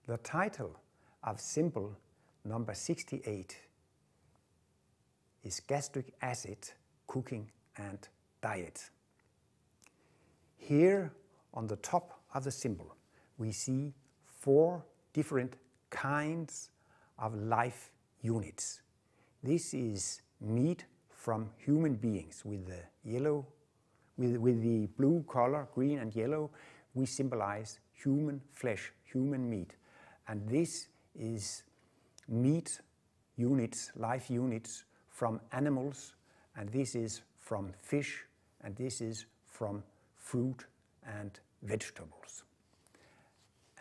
The title of symbol number 68 is Gastric Acid, Cooking and Diet. Here on the top of the symbol we see 4 different kinds of life units. This is meat from human beings with the yellow, with the blue color, green and yellow. We symbolize human flesh, human meat. And this is meat units, life units from animals, and this is from fish, and this is from fruit and vegetables.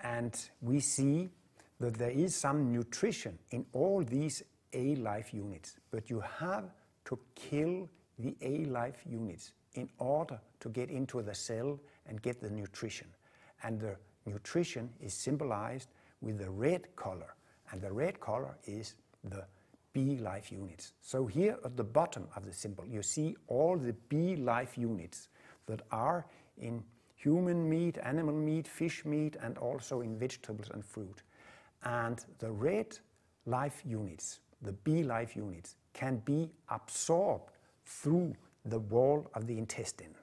And we see that there is some nutrition in all these A life units, but you have to kill the A life units in order to get into the cell and get the nutrition. And the nutrition is symbolized with the red color, and the red color is the B life units. So here at the bottom of the symbol you see all the B life units that are in human meat, animal meat, fish meat, and also in vegetables and fruit. And the red life units, the B life units, can be absorbed through the wall of the intestine.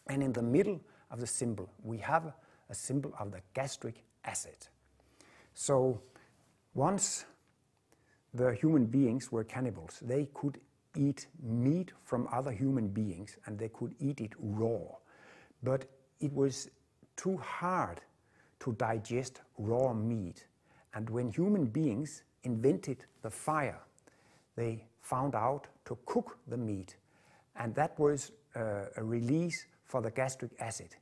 And in the middle of the symbol we have a symbol of the gastric acid. So once the human beings were cannibals, they could eat meat from other human beings and they could eat it raw. But it was too hard to digest raw meat. And when human beings invented the fire, they found out to cook the meat. And that was a release for the gastric acid.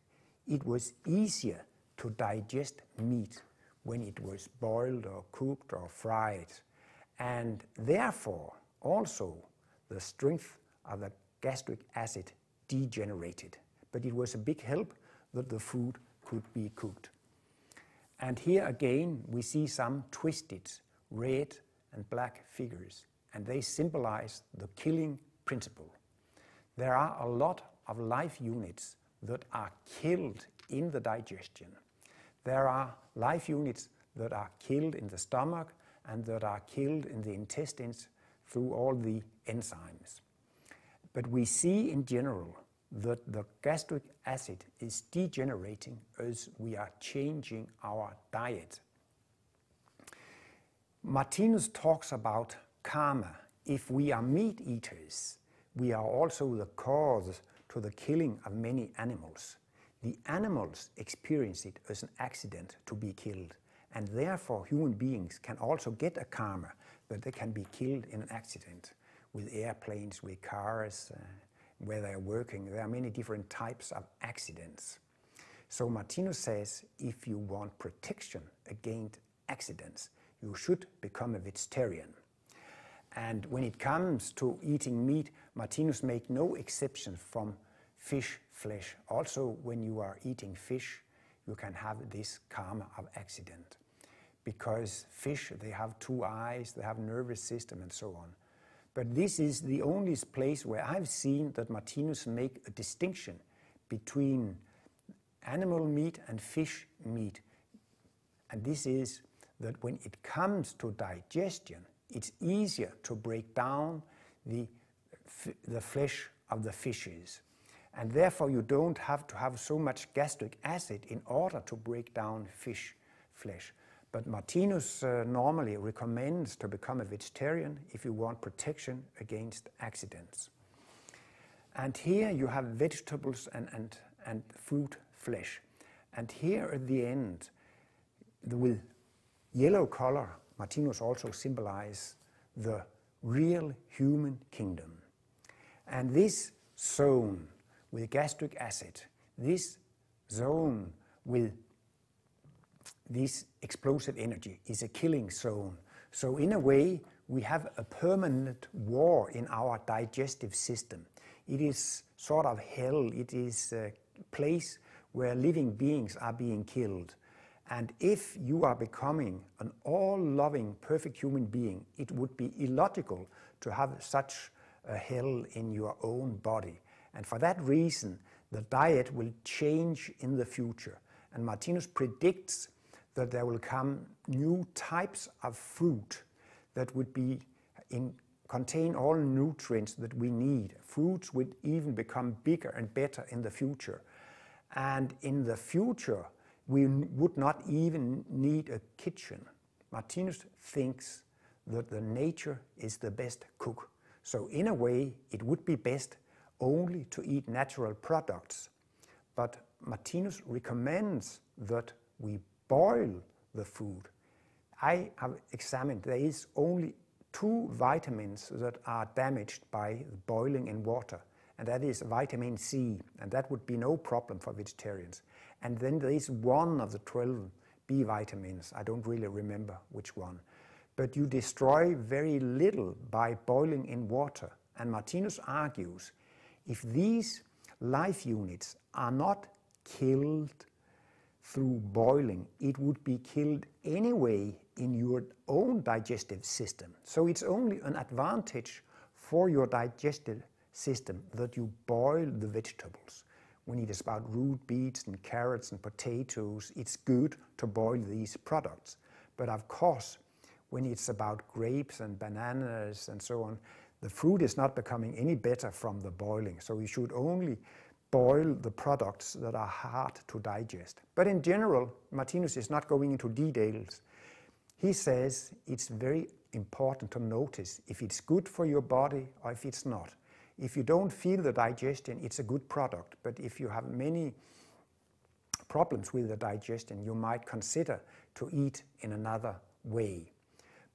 It was easier to digest meat when it was boiled or cooked or fried. And therefore also the strength of the gastric acid degenerated. But it was a big help that the food could be cooked. And here again we see some twisted red and black figures, and they symbolize the killing principle. There are a lot of life units that are killed in the digestion. There are life units that are killed in the stomach and that are killed in the intestines through all the enzymes. But we see in general that the gastric acid is degenerating as we are changing our diet. Martinus talks about karma. If we are meat eaters, we are also the cause to the killing of many animals. The animals experience it as an accident to be killed, and therefore human beings can also get a karma, but they can be killed in an accident with airplanes, with cars, where they are working. There are many different types of accidents. So Martinus says if you want protection against accidents, you should become a vegetarian. And when it comes to eating meat, Martinus makes no exception from fish flesh. Also when you are eating fish, you can have this karma of accident. Because fish, they have 2 eyes, they have nervous system and so on. But this is the only place where I've seen that Martinus make a distinction between animal meat and fish meat. And this is that when it comes to digestion, it's easier to break down the flesh of the fishes. And therefore you don't have to have so much gastric acid in order to break down fish flesh. But Martinus normally recommends to become a vegetarian if you want protection against accidents. And here you have vegetables and fruit flesh. And here at the end, with yellow color, Martinus also symbolizes the real human kingdom. And this zone with gastric acid, this zone with this explosive energy is a killing zone. So in a way we have a permanent war in our digestive system. It is sort of hell. It is a place where living beings are being killed. And if you are becoming an all-loving, perfect human being, it would be illogical to have such a hell in your own body. And for that reason, the diet will change in the future. And Martinus predicts that there will come new types of fruit that would contain all nutrients that we need. Fruits would even become bigger and better in the future. And in the future, we would not even need a kitchen. Martinus thinks that the nature is the best cook. So in a way, it would be best only to eat natural products. But Martinus recommends that we boil the food. I have examined, there is only 2 vitamins that are damaged by boiling in water, and that is vitamin C, and that would be no problem for vegetarians. And then there is one of the 12 B vitamins, I don't really remember which one. But you destroy very little by boiling in water. And Martinus argues, if these life units are not killed through boiling, it would be killed anyway in your own digestive system. So it's only an advantage for your digestive system that you boil the vegetables. When it is about root beets and carrots and potatoes, it's good to boil these products. But of course, when it's about grapes and bananas and so on, the fruit is not becoming any better from the boiling. So you should only boil the products that are hard to digest. But in general, Martinus is not going into details. He says it's very important to notice if it's good for your body or if it's not. If you don't feel the digestion, it's a good product. But if you have many problems with the digestion, you might consider to eat in another way.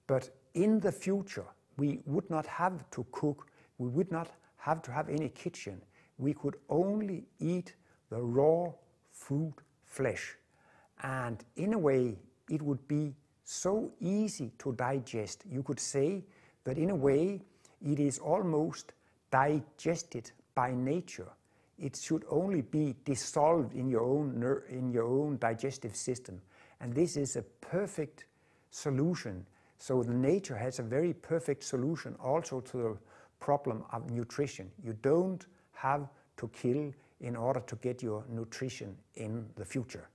But in the future, we would not have to cook, we would not have to have any kitchen. We could only eat the raw fruit flesh. And in a way, it would be so easy to digest. You could say that in a way, it is almost digested by nature. It should only be dissolved in your own digestive system. And this is a perfect solution. So the nature has a very perfect solution also to the problem of nutrition. You don't have to kill in order to get your nutrition in the future.